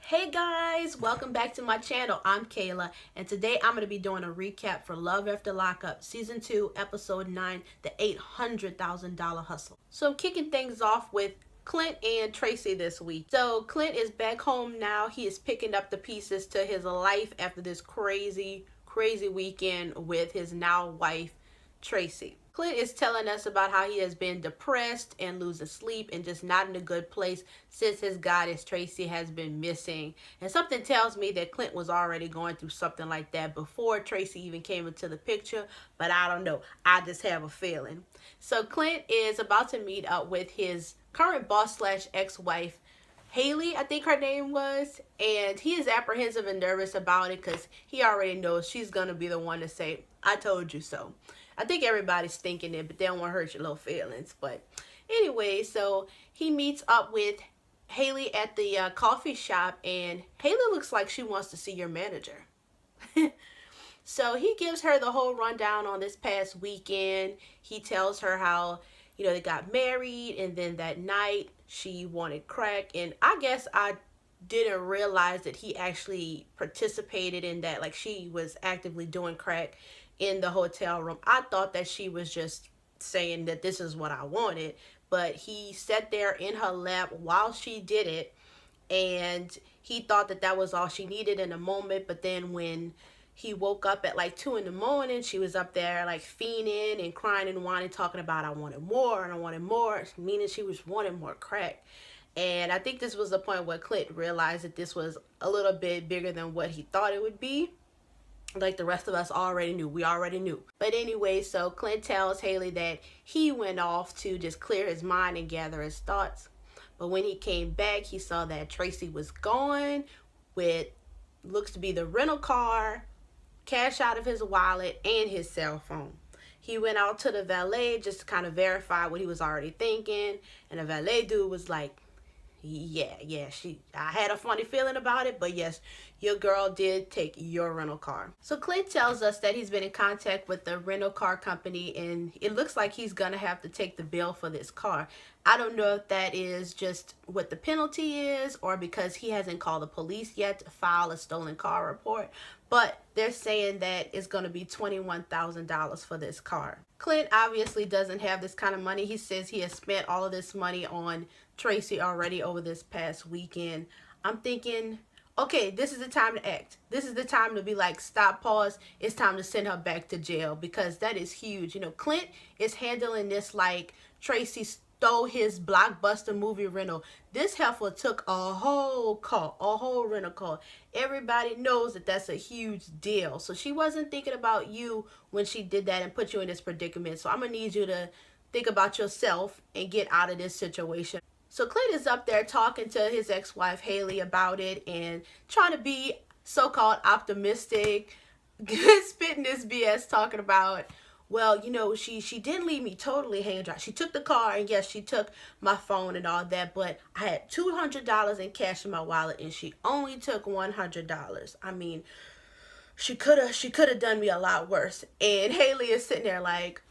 Hey guys, welcome back to my channel. I'm Kayla, and today I'm going to be doing a recap for Love After Lockup Season 2, Episode 9, The $800,000 Hustle. So I'm kicking things off with Clint and Tracy this week. So Clint is back home now. He is picking up the pieces to his life after this crazy weekend with his now wife, Tracy. Clint is telling us about how he has been depressed and losing sleep and just not in a good place since his goddess Tracy has been missing. And something tells me that Clint was already going through something like that before Tracy even came into the picture, but I don't know. I just have a feeling. So Clint is about to meet up with his current boss slash ex-wife, Haley, I think her name was, and he is apprehensive and nervous about it because he already knows she's going to be the one to say, I told you so. I think everybody's thinking it, but they don't want to hurt your little feelings. But anyway, so he meets up with Haley at the coffee shop, and Haley looks like she wants to see your manager. So he gives her the whole rundown on this past weekend. He tells her how, they got married, and then that night she wanted crack. And I guess I didn't realize that he actually participated in that, like she was actively doing crack in the hotel room. I thought that she was just saying that this is what I wanted, but he sat there in her lap while she did it, and he thought that that was all she needed in a moment. But then when he woke up at like 2 in the morning, she was up there like fiending and crying and whining, talking about I wanted more and I wanted more, meaning she was wanting more crack. And I think this was the point where Clint realized that this was a little bit bigger than what he thought it would be. Like the rest of us already knew. We already knew. But anyway, so Clint tells Haley that he went off to just clear his mind and gather his thoughts. But when he came back, he saw that Tracy was gone with looks to be the rental car, cash out of his wallet, and his cell phone. He went out to the valet just to kind of verify what he was already thinking. And the valet dude was like, I had a funny feeling about it, but yes, your girl did take your rental car. So Clint tells us that he's been in contact with the rental car company, and it looks like he's gonna have to take the bill for this car. I don't know if that is just what the penalty is or because he hasn't called the police yet to file a stolen car report, but they're saying that it's going to be $21,000 for this car. Clint obviously doesn't have this kind of money. He says he has spent all of this money on Tracy already over this past weekend. I'm thinking, okay, this is the time to act. This is the time to be like, stop, pause. It's time to send her back to jail, because that is huge. Clint is handling this like Tracy stole his blockbuster movie rental. This heifer took a whole car, a whole rental car. Everybody knows that that's a huge deal. So she wasn't thinking about you when she did that and put you in this predicament. So I'm going to need you to think about yourself and get out of this situation. So Clint is up there talking to his ex-wife Haley about it and trying to be so-called optimistic, spitting this BS, talking about, well, she didn't leave me totally hanging dry. She took the car, and yes, she took my phone and all that, but I had $200 in cash in my wallet, and she only took $100. I mean, she could have done me a lot worse. And Haley is sitting there like,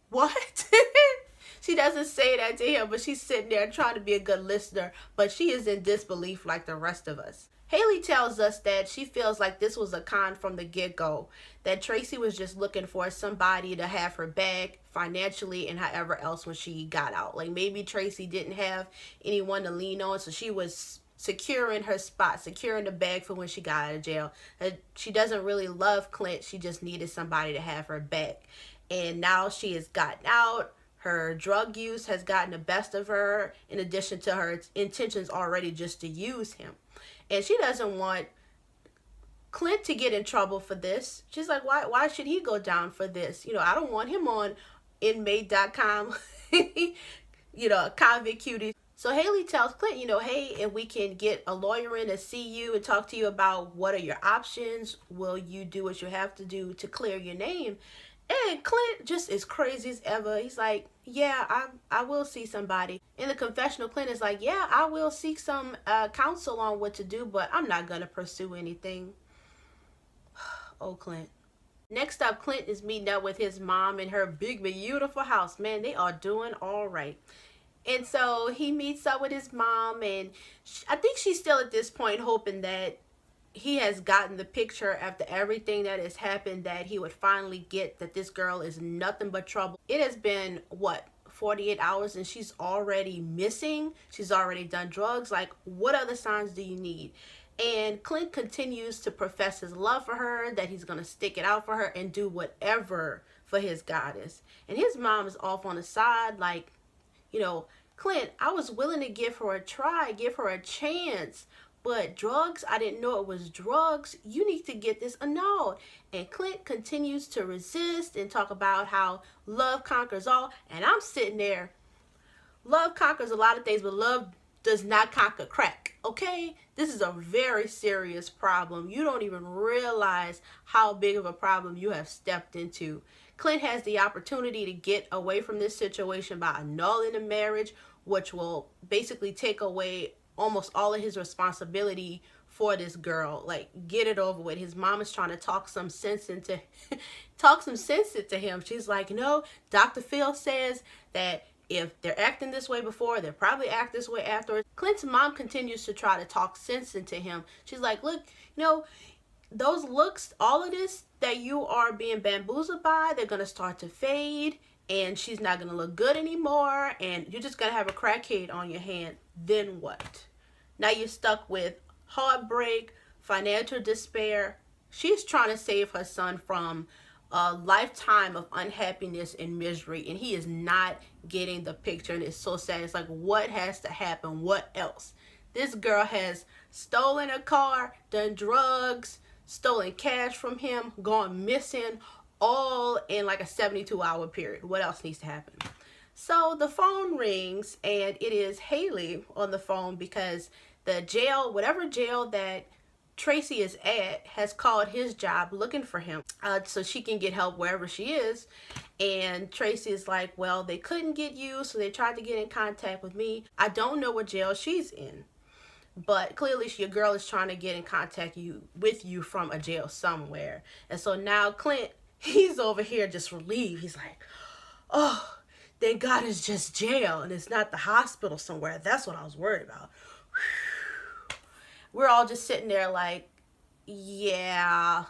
what? She doesn't say that to him, but she's sitting there trying to be a good listener, but she is in disbelief like the rest of us. Haley tells us that she feels like this was a con from the get-go, that Tracy was just looking for somebody to have her back financially and however else when she got out. Like maybe Tracy didn't have anyone to lean on, so she was securing her spot, securing the bag for when she got out of jail. She doesn't really love Clint. She just needed somebody to have her back. And now she has gotten out. Her drug use has gotten the best of her, in addition to her intentions already just to use him. And she doesn't want Clint to get in trouble for this. She's like, why should he go down for this? I don't want him on inmate.com, convict cutie. So Haley tells Clint, hey, if we can get a lawyer in to see you and talk to you about what are your options, will you do what you have to do to clear your name? And Clint just is crazy as ever. He's like, yeah, I will see somebody. In the confessional, Clint is like, yeah, I will seek some counsel on what to do, but I'm not going to pursue anything. Oh, Clint. Next up, Clint is meeting up with his mom in her big, beautiful house. Man, they are doing all right. And so he meets up with his mom, and I think she's still at this point hoping that he has gotten the picture after everything that has happened, that he would finally get that this girl is nothing but trouble. It has been, what, 48 hours and she's already missing. She's already done drugs. Like, what other signs do you need? And Clint continues to profess his love for her, that he's going to stick it out for her and do whatever for his goddess. And his mom is off on the side like, you know, Clint, I was willing to give her a try, give her a chance. But drugs, I didn't know it was drugs. You need to get this annulled. And Clint continues to resist and talk about how love conquers all. And I'm sitting there. Love conquers a lot of things, but love does not conquer crack. Okay? This is a very serious problem. You don't even realize how big of a problem you have stepped into. Clint has the opportunity to get away from this situation by annulling the marriage, which will basically take away almost all of his responsibility for this girl. Like, get it over with. His mom is trying to talk some sense into him. She's like, no, Dr. Phil says that if they're acting this way before, they'll probably act this way afterwards. Clint's mom continues to try to talk sense into him. She's like, look, you know, those looks, all of this that you are being bamboozled by, they're going to start to fade, and she's not going to look good anymore, and you're just going to have a crackhead on your hand. Then what? Now you're stuck with heartbreak, financial despair. She's trying to save her son from a lifetime of unhappiness and misery, and he is not getting the picture, and it's so sad. It's like, what has to happen? What else? This girl has stolen a car, done drugs, stolen cash from him, gone missing, all in like a 72-hour period. What else needs to happen? So the phone rings, and it is Haley on the phone because the jail, whatever jail that Tracy is at, has called his job looking for him so she can get help wherever she is. And Tracy is like, well, they couldn't get you, so they tried to get in contact with me. I don't know what jail she's in, but clearly your girl is trying to get in contact with you from a jail somewhere. And so now Clint, he's over here just relieved. He's like, oh, thank God it's just jail and it's not the hospital somewhere. That's what I was worried about. We're all just sitting there like, yeah,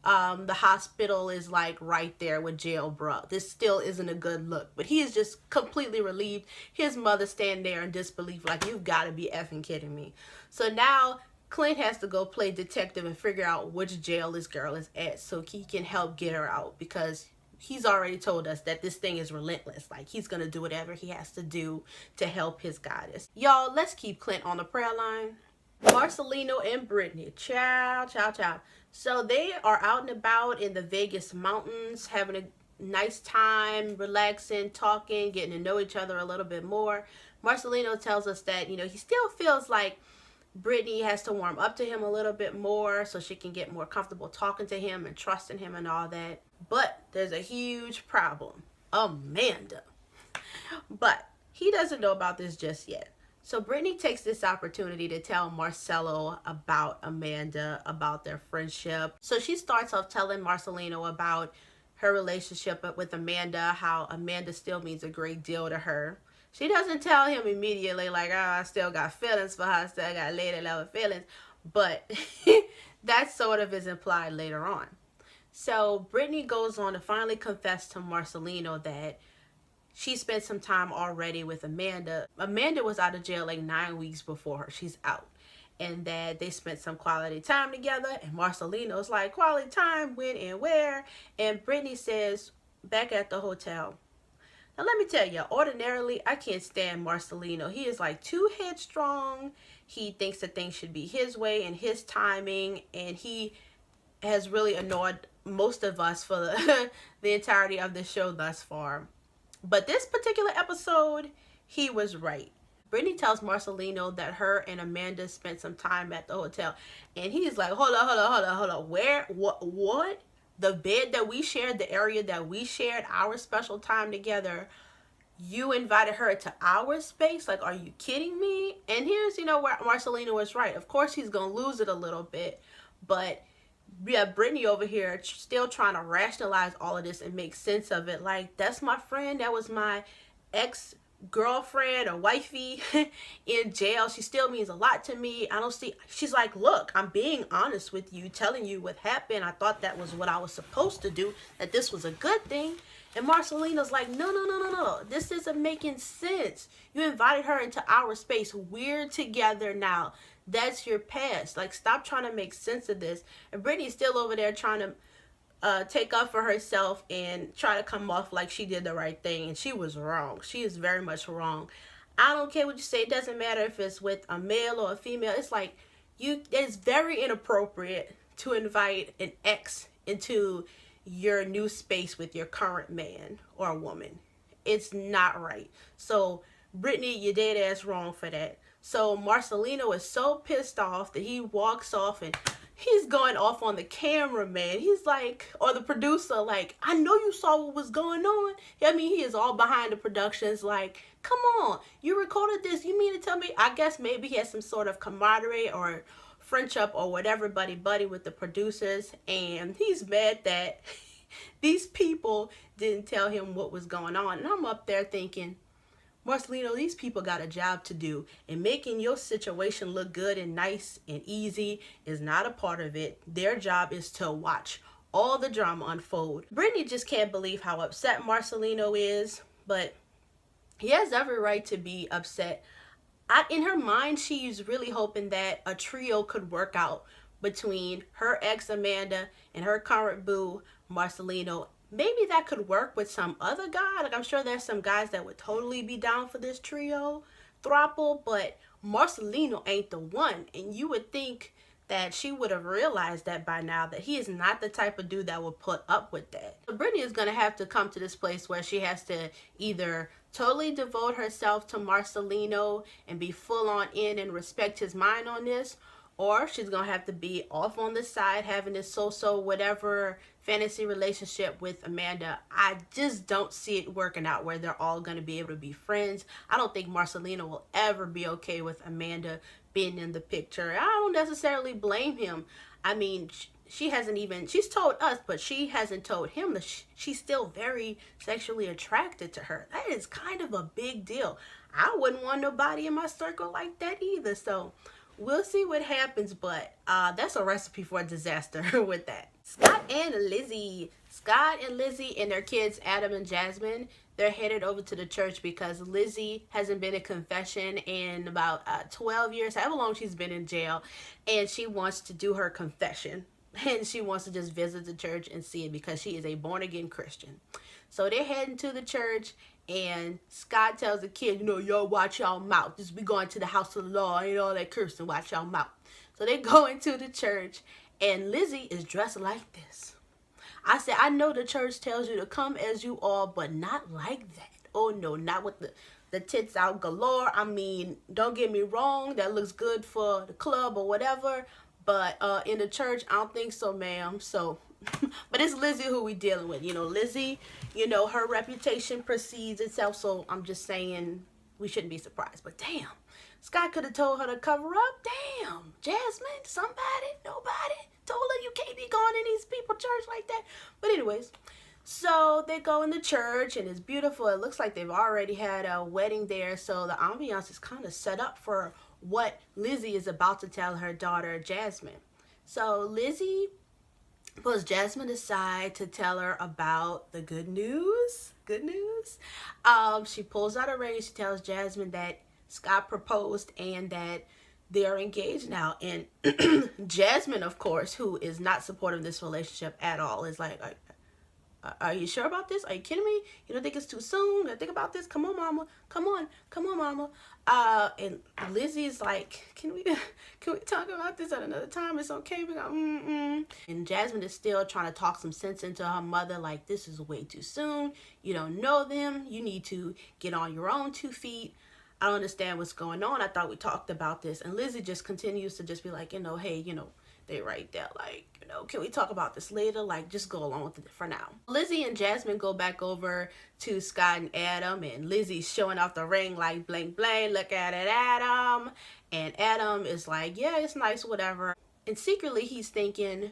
the hospital is like right there with jail, bro. This still isn't a good look. But he is just completely relieved. His mother standing there in disbelief like, you've got to be effing kidding me. So now Clint has to go play detective and figure out which jail this girl is at so he can help get her out, because he's already told us that this thing is relentless. Like, he's going to do whatever he has to do to help his goddess. Y'all, let's keep Clint on the prayer line. Marcelino and Brittany, ciao. So they are out and about in the Vegas mountains, having a nice time, relaxing, talking, getting to know each other a little bit more. Marcelino tells us that, you know, he still feels like Brittany has to warm up to him a little bit more so she can get more comfortable talking to him and trusting him and all that. But there's a huge problem. Amanda. But he doesn't know about this just yet. So Brittany takes this opportunity to tell Marcelo about Amanda, about their friendship. So she starts off telling Marcelino about her relationship with Amanda, how Amanda still means a great deal to her. She doesn't tell him immediately like, oh, I still got feelings for her, I still got lady level feelings. But that sort of is implied later on. So Brittany goes on to finally confess to Marcelino that she spent some time already with Amanda. Amanda was out of jail like 9 weeks before her. She's out. And that they spent some quality time together. And Marcelino's like, quality time, when and where? And Brittany says, back at the hotel. Now let me tell you, ordinarily, I can't stand Marcelino. He is like too headstrong. He thinks that things should be his way and his timing. And he has really annoyed most of us for the entirety of the show thus far. But this particular episode, he was right. Brittany tells Marcelino that her and Amanda spent some time at the hotel. And he's like, hold on. Where? What? The bed that we shared, the area that we shared, our special time together, you invited her to our space? Like, are you kidding me? And here's, you know, where Marcelino was right. Of course, he's going to lose it a little bit. But yeah, Brittany over here still trying to rationalize all of this and make sense of it. Like, that's my friend. That was my ex girlfriend or wifey in jail, she still means a lot to me. I don't see, she's like, look, I'm being honest with you, telling you what happened. I thought that was what I was supposed to do, that this was a good thing. And Marcelina's like, no, no, no, no, no, this isn't making sense. You invited her into our space. We're together now. That's your past. Like, stop trying to make sense of this. And Brittany's still over there trying to take up for herself and try to come off like she did the right thing, and she was wrong. She is very much wrong. I don't care what you say. It doesn't matter if it's with a male or a female. It's like, it's very inappropriate to invite an ex into your new space with your current man or woman. It's not right. So Brittany, you dead ass wrong for that. So Marcelino is so pissed off that he walks off, and he's going off on the cameraman. He's like, or the producer, like, I know you saw what was going on. I mean, he is all behind the productions, like, come on, you recorded this. You mean to tell me? I guess maybe he has some sort of camaraderie or friendship or whatever, buddy with the producers. And he's mad that these people didn't tell him what was going on. And I'm up there thinking, Marcelino, these people got a job to do, and making your situation look good and nice and easy is not a part of it. Their job is to watch all the drama unfold. Brittany just can't believe how upset Marcelino is, but he has every right to be upset. In her mind, she's really hoping that a trio could work out between her ex Amanda and her current boo Marcelino. Maybe that could work with some other guy. Like, I'm sure there's some guys that would totally be down for this trio throuple, but Marcelino ain't the one. And you would think that she would have realized that by now, that he is not the type of dude that would put up with that. So Brittany is going to have to come to this place where she has to either totally devote herself to Marcelino and be full on in and respect his mind on this, or she's going to have to be off on the side having this so-so whatever fantasy relationship with Amanda. I just don't see it working out where they're all going to be able to be friends. I don't think Marcelino will ever be okay with Amanda being in the picture. I don't necessarily blame him. I mean, she's told us, but she hasn't told him that she's still very sexually attracted to her. That is kind of a big deal. I wouldn't want nobody in my circle like that either. So we'll see what happens, but that's a recipe for a disaster with that. Scott and Lizzie and their kids, Adam and Jasmine, they're headed over to the church because Lizzie hasn't been in confession in about 12 years, however long she's been in jail, and she wants to do her confession. And she wants to just visit the church and see it because she is a born-again Christian. So they're heading to the church, and Scott tells the kid, y'all watch y'all mouth. Just be going to the house of the Lord, ain't all that cursing, watch y'all mouth. So they go into the church, and Lizzie is dressed like this. I said, I know the church tells you to come as you are, but not like that. Oh no, not with the tits out galore. I mean, don't get me wrong, that looks good for the club or whatever, but in the church, I don't think so, ma'am. So, but it's Lizzie who we dealing with. Lizzie, her reputation precedes itself, so I'm just saying we shouldn't be surprised. But damn, Scott could have told her to cover up. Damn, Jasmine, somebody, nobody told her you can't be going in these people's church like that. But anyways, so they go in the church, and it's beautiful. It looks like they've already had a wedding there, so the ambiance is kind of set up for what Lizzie is about to tell her daughter, Jasmine. So Lizzie pulls Jasmine aside to tell her about the good news. She pulls out a ring, and she tells Jasmine that Scott proposed and that they're engaged now. And Jasmine, of course, who is not supportive of this relationship at all, is like, are you sure about this? Are you kidding me? You don't think it's too soon? You think about this? Come on, mama. Come on, mama. And Lizzie's like, can we talk about this at another time? It's okay. We got And Jasmine is still trying to talk some sense into her mother, like, this is way too soon. You don't know them. You need to get on your own 2 feet. I don't understand what's going on. I thought we talked about this. And Lizzie just continues to just be like, hey, they right there, like, can we talk about this later? Like, just go along with it for now. Lizzie and Jasmine go back over to Scott and Adam, and Lizzie's showing off the ring like, bling, bling, look at it, Adam. And Adam is like, yeah, it's nice, whatever. And secretly, he's thinking,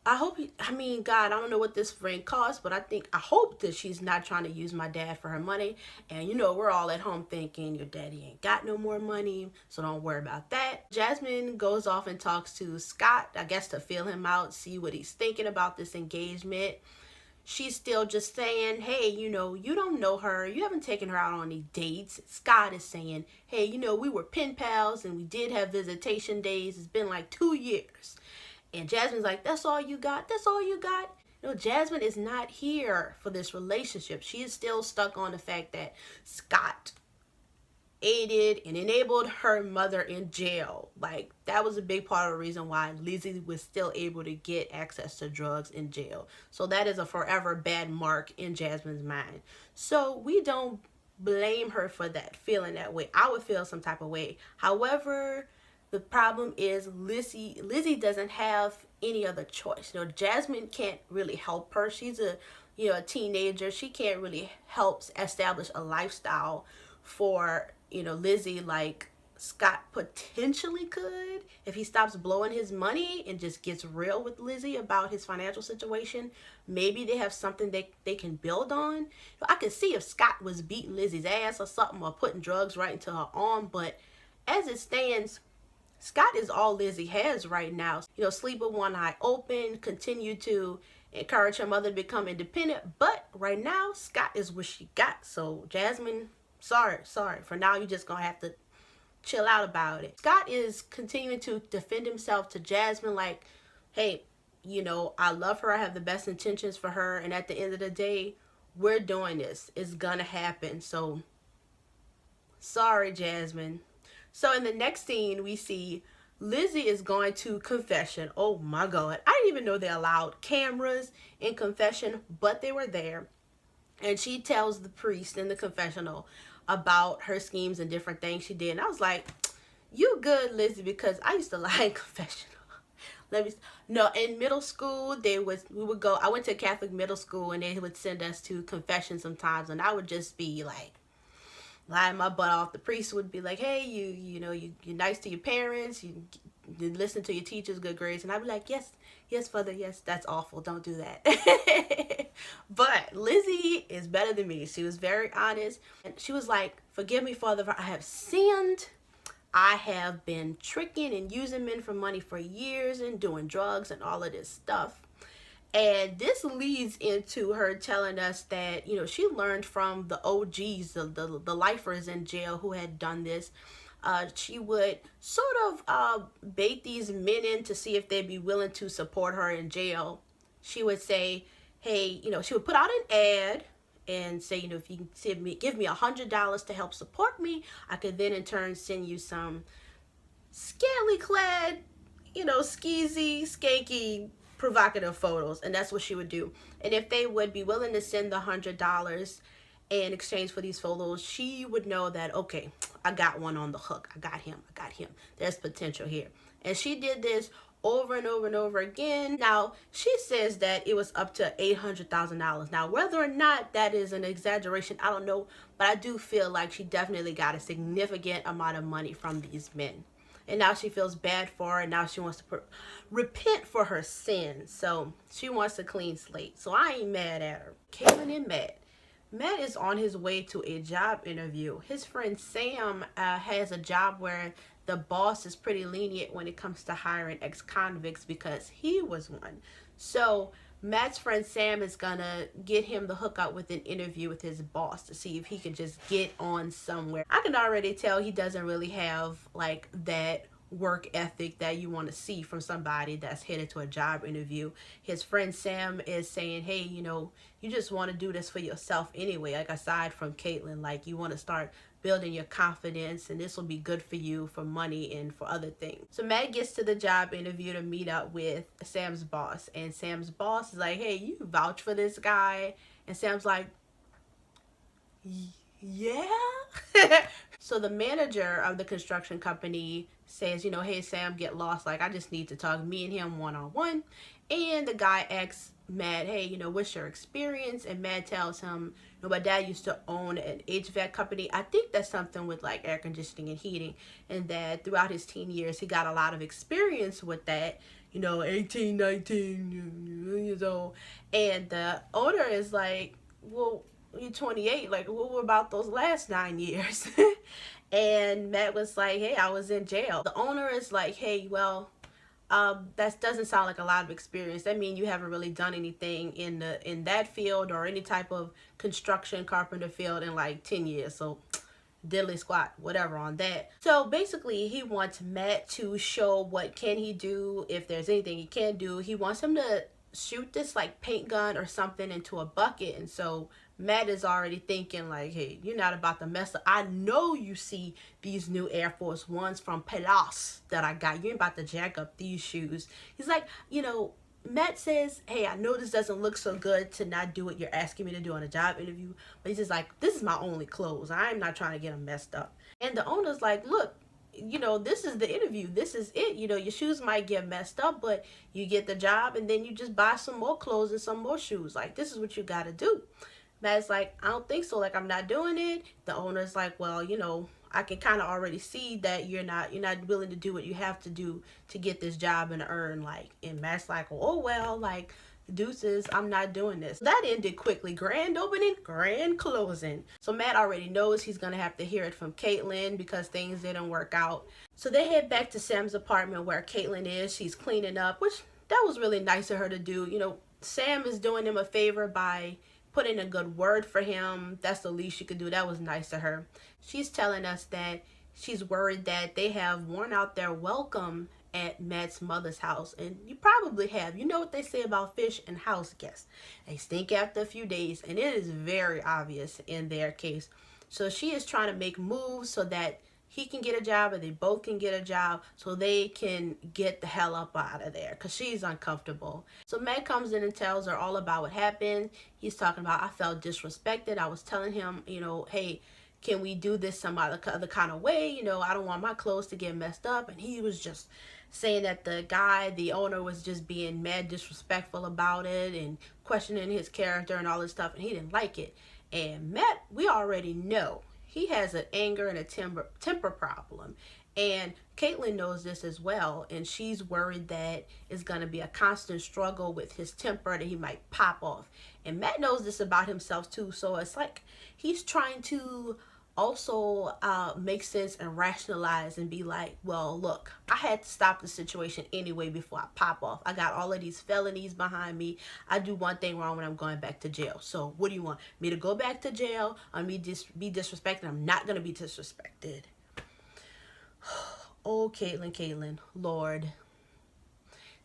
I hope, I mean, God, I don't know what this ring costs, but I hope that she's not trying to use my dad for her money. And we're all at home thinking your daddy ain't got no more money, so don't worry about that. Jasmine goes off and talks to Scott, I guess to feel him out, see what he's thinking about this engagement. She's still just saying, hey, you don't know her. You haven't taken her out on any dates. Scott is saying, hey, we were pen pals and we did have visitation days. It's been like 2 years. And Jasmine's like, that's all you got? That's all you got? Jasmine is not here for this relationship. She is still stuck on the fact that Scott aided and enabled her mother in jail. Like, that was a big part of the reason why Lizzie was still able to get access to drugs in jail. So that is a forever bad mark in Jasmine's mind. So we don't blame her for that, feeling that way. I would feel some type of way. However, the problem is Lizzie doesn't have any other choice. Jasmine can't really help her. She's a teenager. She can't really help establish a lifestyle for Lizzie like Scott potentially could if he stops blowing his money and just gets real with Lizzie about his financial situation. Maybe they have something they can build on. I could see if Scott was beating Lizzie's ass or something, or putting drugs right into her arm, but as it stands, Scott is all Lizzie has right now. Sleep with one eye open, continue to encourage her mother to become independent. But right now, Scott is what she got. So Jasmine, sorry. For now, you're just going to have to chill out about it. Scott is continuing to defend himself to Jasmine like, hey, I love her. I have the best intentions for her. And at the end of the day, we're doing this. It's going to happen. So sorry, Jasmine. So in the next scene, we see Lizzie is going to confession. Oh my God. I didn't even know they allowed cameras in confession, but they were there. And she tells the priest in the confessional about her schemes and different things she did. And I was like, you good, Lizzie, because I used to like confessional. In middle school, we would go, I went to a Catholic middle school, and they would send us to confession sometimes, and I would just be like, lying my butt off. The priest would be like, hey, you're nice to your parents, you listen to your teachers, good grades. And I'd be like, yes, Father, yes, that's awful, don't do that. But Lizzie is better than me. She was very honest. And she was like, forgive me, Father, for I have sinned. I have been tricking and using men for money for years and doing drugs and all of this stuff. And this leads into her telling us that, she learned from the OGs, the lifers in jail who had done this. She would sort of bait these men in to see if they'd be willing to support her in jail. She would say, hey, she would put out an ad and say, if you can give me $100 to help support me, I could then in turn send you some scantily clad, skeezy, skanky, provocative photos. And that's what she would do. And if they would be willing to send the $100 in exchange for these photos, she would know that, okay, I got one on the hook. I got him. There's potential here. And she did this over and over and over again. Now, she says that it was up to $800,000. Now, whether or not that is an exaggeration, I don't know. But I do feel like she definitely got a significant amount of money from these men. And now she feels bad for her, and now she wants to repent for her sins. So she wants a clean slate. So I ain't mad at her. Kaylin and Matt. Matt is on his way to a job interview. His friend Sam has a job where the boss is pretty lenient when it comes to hiring ex-convicts because he was one. So Matt's friend Sam is gonna get him the hookup with an interview with his boss to see if he can just get on somewhere. I can already tell he doesn't really have like that work ethic that you want to see from somebody that's headed to a job interview. His friend Sam is saying, hey, you just want to do this for yourself anyway. Like, aside from Caitlin, like, you want to start building your confidence, and this will be good for you for money and for other things. So Matt gets to the job interview to meet up with Sam's boss, and Sam's boss is like, hey, you vouch for this guy? And Sam's like, yeah. So the manager of the construction company says, hey, Sam, get lost. Like, I just need to talk, me and him one-on-one. And the guy asks Matt, hey, what's your experience? And Matt tells him, my dad used to own an HVAC company. I think that's something with like air conditioning and heating. And that throughout his teen years, he got a lot of experience with that, 18, 19 years old. And the owner is like, well, you're 28. Like, what about those last 9 years? And Matt was like, hey, I was in jail. The owner is like, hey, well, that doesn't sound like a lot of experience. That means you haven't really done anything in that field or any type of construction carpenter field in like 10 years. So diddly squat, whatever on that. So basically he wants Matt to show what can he do, if there's anything he can do. He wants him to shoot this like paint gun or something into a bucket. And so Matt is already thinking like, hey, you're not about to mess up. I know you see these new Air Force Ones from Parolees that I got. You ain't about to jack up these shoes. He's like, Matt says, hey, I know this doesn't look so good to not do what you're asking me to do on a job interview, but he's just like, this is my only clothes. I'm not trying to get them messed up. And the owner's like, look, this is the interview. This is it. Your shoes might get messed up, but you get the job and then you just buy some more clothes and some more shoes. Like, this is what you got to do. Matt's like, I don't think so. Like, I'm not doing it. The owner's like, well, I can kind of already see that you're not willing to do what you have to do to get this job and earn, like. And Matt's like, oh well, like, deuces, I'm not doing this. That ended quickly. Grand opening, grand closing. So Matt already knows he's gonna have to hear it from Caitlin because things didn't work out. So they head back to Sam's apartment where Caitlin is. She's cleaning up, which that was really nice of her to do. Sam is doing him a favor by put in a good word for him. That's the least you could do. That was nice of her. She's telling us that she's worried that they have worn out their welcome at Matt's mother's house. And you probably have. You know what they say about fish and house guests. They stink after a few days, and it is very obvious in their case. So she is trying to make moves so that he can get a job and they both can get a job so they can get the hell up out of there because she's uncomfortable. So Matt comes in and tells her all about what happened. He's talking about, I felt disrespected. I was telling him, hey, can we do this some other kind of way? I don't want my clothes to get messed up. And he was just saying that the owner was just being mad disrespectful about it and questioning his character and all this stuff. And he didn't like it. And Matt, we already know, he has an anger and a temper problem. And Caitlin knows this as well. And she's worried that it's going to be a constant struggle with his temper, that he might pop off. And Matt knows this about himself too. So it's like he's trying to also make sense and rationalize and be like, well, look, I had to stop the situation anyway before I pop off. I got all of these felonies behind me. I do one thing wrong when I'm going back to jail. So what do you want? Me to go back to jail or me just be disrespected? I'm not going to be disrespected. Oh, Caitlin, Lord.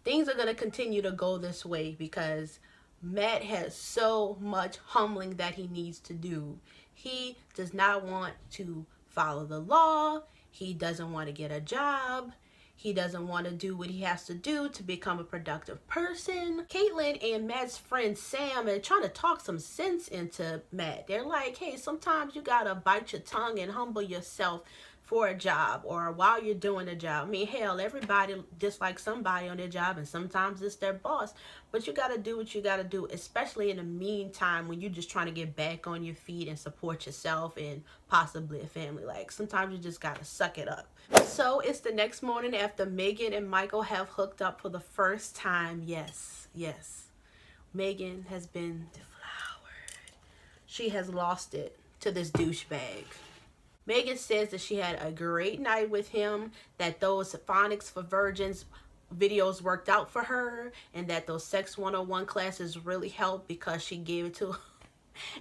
Things are going to continue to go this way because Matt has so much humbling that he needs to do. He does not want to follow the law. He doesn't want to get a job. He doesn't want to do what he has to do to become a productive person. Caitlin and Matt's friend Sam are trying to talk some sense into Matt. They're like, hey, sometimes you gotta bite your tongue and humble yourself for a job or while you're doing a job. I mean, hell, everybody dislikes somebody on their job and sometimes it's their boss. But you got to do what you got to do, especially in the meantime when you're just trying to get back on your feet and support yourself and possibly a family. Like, sometimes you just got to suck it up. So it's the next morning after Megan and Michael have hooked up for the first time. Yes. Megan has been deflowered. She has lost it to this douchebag. Megan says that she had a great night with him, that those Phonics for Virgins videos worked out for her, and that those Sex 101 classes really helped because she gave it to him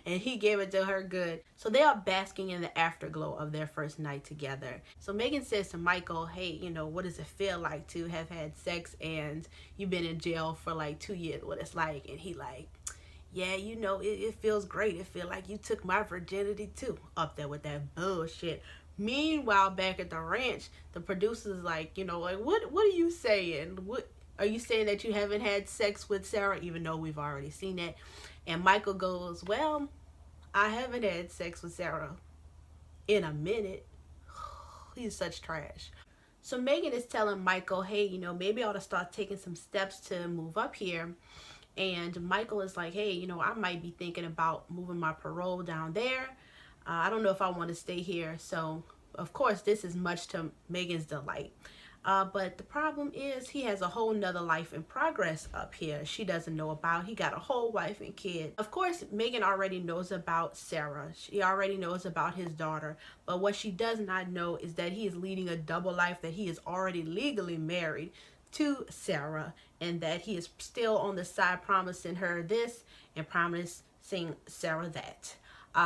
and he gave it to her good. So they are basking in the afterglow of their first night together. So Megan says to Michael, hey, what does it feel like to have had sex and you've been in jail for like 2 years, what it's like? And he like, yeah, it feels great. It feels like you took my virginity too. Up there with that bullshit. Meanwhile, back at the ranch, the producer's like, like, what are you saying? What are you saying, that you haven't had sex with Sarah, even though we've already seen that? And Michael goes, well, I haven't had sex with Sarah in a minute. He's such trash. So Megan is telling Michael, hey, maybe I ought to start taking some steps to move up here. And Michael is like, hey, I might be thinking about moving my parole down there. I don't know if I want to stay here. So, of course, this is much to Megan's delight. But the problem is he has a whole nother life in progress up here she doesn't know about. He got a whole wife and kid. Of course, Megan already knows about Sarah. She already knows about his daughter. But what she does not know is that he is leading a double life, that he is already legally married to Sarah, and that he is still on the side promising her this and promising Sarah that.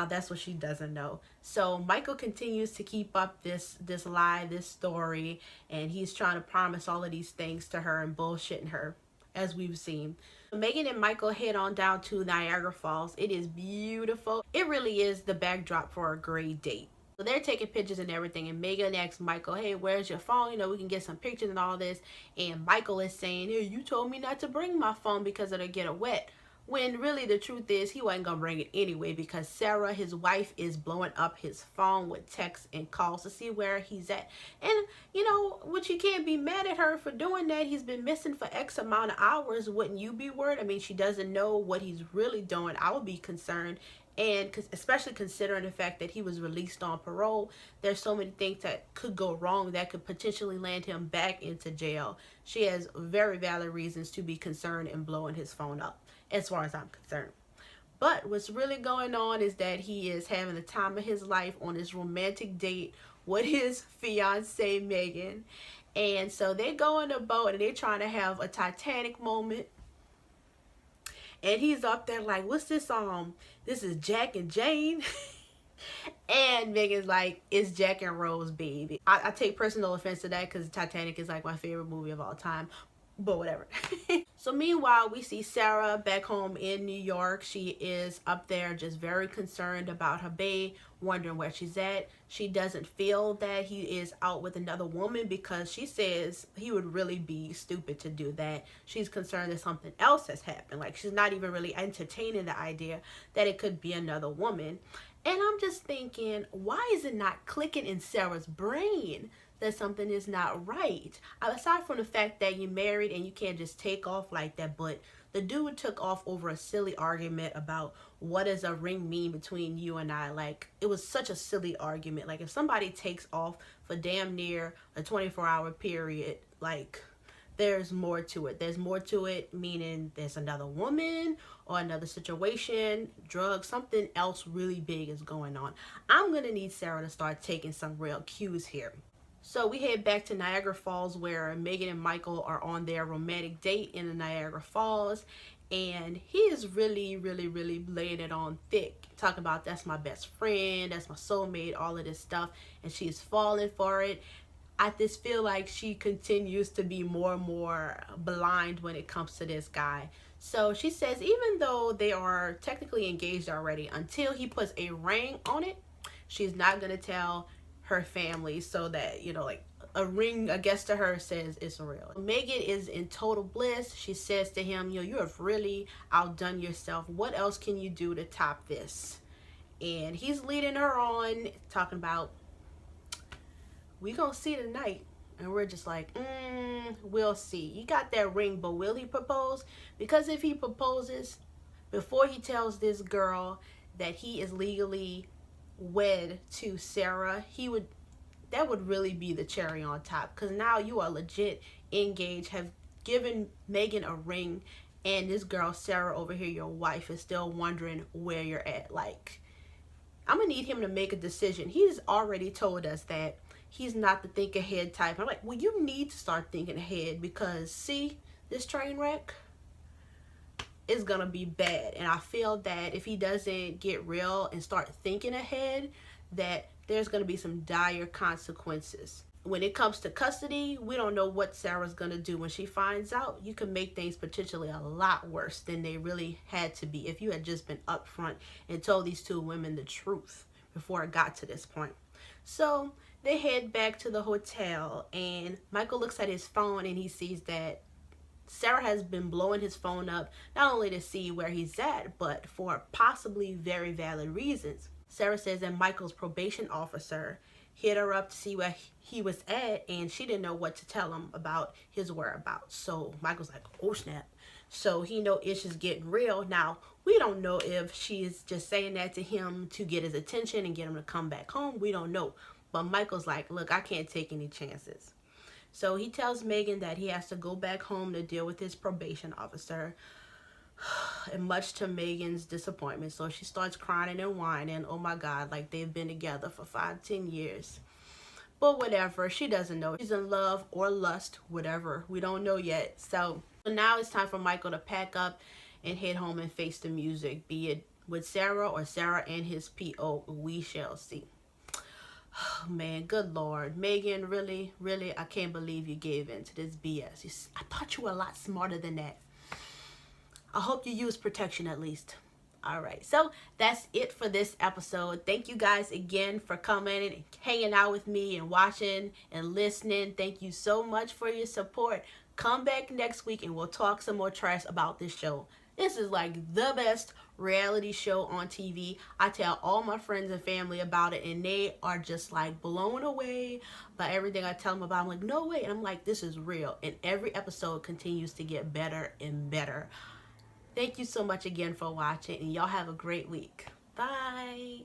That's what she doesn't know. So Michael continues to keep up this lie, this story, and he's trying to promise all of these things to her and bullshitting her, as we've seen. Megan and Michael head on down to Niagara Falls. It is beautiful. It really is the backdrop for a great date. So they're taking pictures and everything, and Megan asks Michael, hey, where's your phone? You know, we can get some pictures and all this. And Michael is saying, hey, you told me not to bring my phone because it'll get wet. When really the truth is he wasn't gonna bring it anyway, because Sarah, his wife, is blowing up his phone with texts and calls to see where he's at. And you know what, you can't be mad at her for doing that. He's been missing for X amount of hours. Wouldn't you be worried? I mean, she doesn't know what he's really doing. I would be concerned. And especially considering the fact that he was released on parole, there's so many things that could go wrong that could potentially land him back into jail. She has very valid reasons to be concerned and blowing his phone up, as far as I'm concerned. But what's really going on is that he is having the time of his life on this romantic date with his fiance Megan. And so they go on a boat and they're trying to have a Titanic moment. And he's up there like, what's this this is Jack and Jane. And Megan's like, it's Jack and Rose, baby. I take personal offense to that because Titanic is like my favorite movie of all time. But whatever. So meanwhile, we see Sarah back home in New York. She is up there just very concerned about her bae, wondering where she's at. She doesn't feel that he is out with another woman because she says he would really be stupid to do that. She's concerned that something else has happened. Like, she's not even really entertaining the idea that it could be another woman. And I'm just thinking, why is it not clicking in Sarah's brain that something is not right? Aside from the fact that you're married and you can't just take off like that, but the dude took off over a silly argument about what does a ring mean between you and I. Like, it was such a silly argument. Like, if somebody takes off for damn near a 24-hour period, like, there's more to it. There's more to it, meaning there's another woman or another situation, drugs, something else really big is going on. I'm gonna need Sarah to start taking some real cues here. So we head back to Niagara Falls, where Megan and Michael are on their romantic date in the Niagara Falls. And he is really laying it on thick. Talking about, that's my best friend, that's my soulmate, all of this stuff. And she's falling for it. I just feel like she continues to be more and more blind when it comes to this guy. So she says even though they are technically engaged already, until he puts a ring on it, she's not going to tell her family, so that, you know, like, a ring, I guess, to her says it's real. Megan is in total bliss. She says to him, you know, you have really outdone yourself. What else can you do to top this? And he's leading her on, talking about, we gonna see tonight. And we're just like, we'll see. You got that ring, but will he propose? Because if he proposes before he tells this girl that he is legally wed to Sarah, that would really be the cherry on top. Because now you are legit engaged, have given Megan a ring, and this girl Sarah over here, your wife, is still wondering where you're at. Like, I'm gonna need him to make a decision. He's already told us that he's not the think ahead type. I'm like, well, you need to start thinking ahead, because see, this train wreck is gonna be bad. And I feel that if he doesn't get real and start thinking ahead, that there's gonna be some dire consequences. When it comes to custody, we don't know what Sarah's gonna do. When she finds out, you can make things potentially a lot worse than they really had to be if you had just been upfront and told these two women the truth before it got to this point. So they head back to the hotel, and Michael looks at his phone and he sees that Sarah has been blowing his phone up, not only to see where he's at, but for possibly very valid reasons. Sarah says that Michael's probation officer hit her up to see where he was at, and she didn't know what to tell him about his whereabouts. So Michael's like, oh snap. So he know issues getting real. Now, we don't know if she is just saying that to him to get his attention and get him to come back home. We don't know. But Michael's like, look, I can't take any chances. So he tells Megan that he has to go back home to deal with his probation officer. And much to Megan's disappointment, so she starts crying and whining. Oh my God, like they've been together for 5-10 years. But whatever, she doesn't know. She's in love or lust, whatever. We don't know yet. So now it's time for Michael to pack up and head home and face the music, be it with Sarah or Sarah and his PO. We shall see. Oh, man, good Lord. Megan, really, really, I can't believe you gave in to this BS. I thought you were a lot smarter than that. I hope you use protection at least. All right, so that's it for this episode. Thank you guys again for coming and hanging out with me and watching and listening. Thank you so much for your support. Come back next week and we'll talk some more trash about this show. This is like the best reality show on TV. I tell all my friends and family about it, and they are just like blown away by everything I tell them about. I'm like, no way. And I'm like, this is real. And every episode continues to get better and better. Thank you so much again for watching, and y'all have a great week. Bye.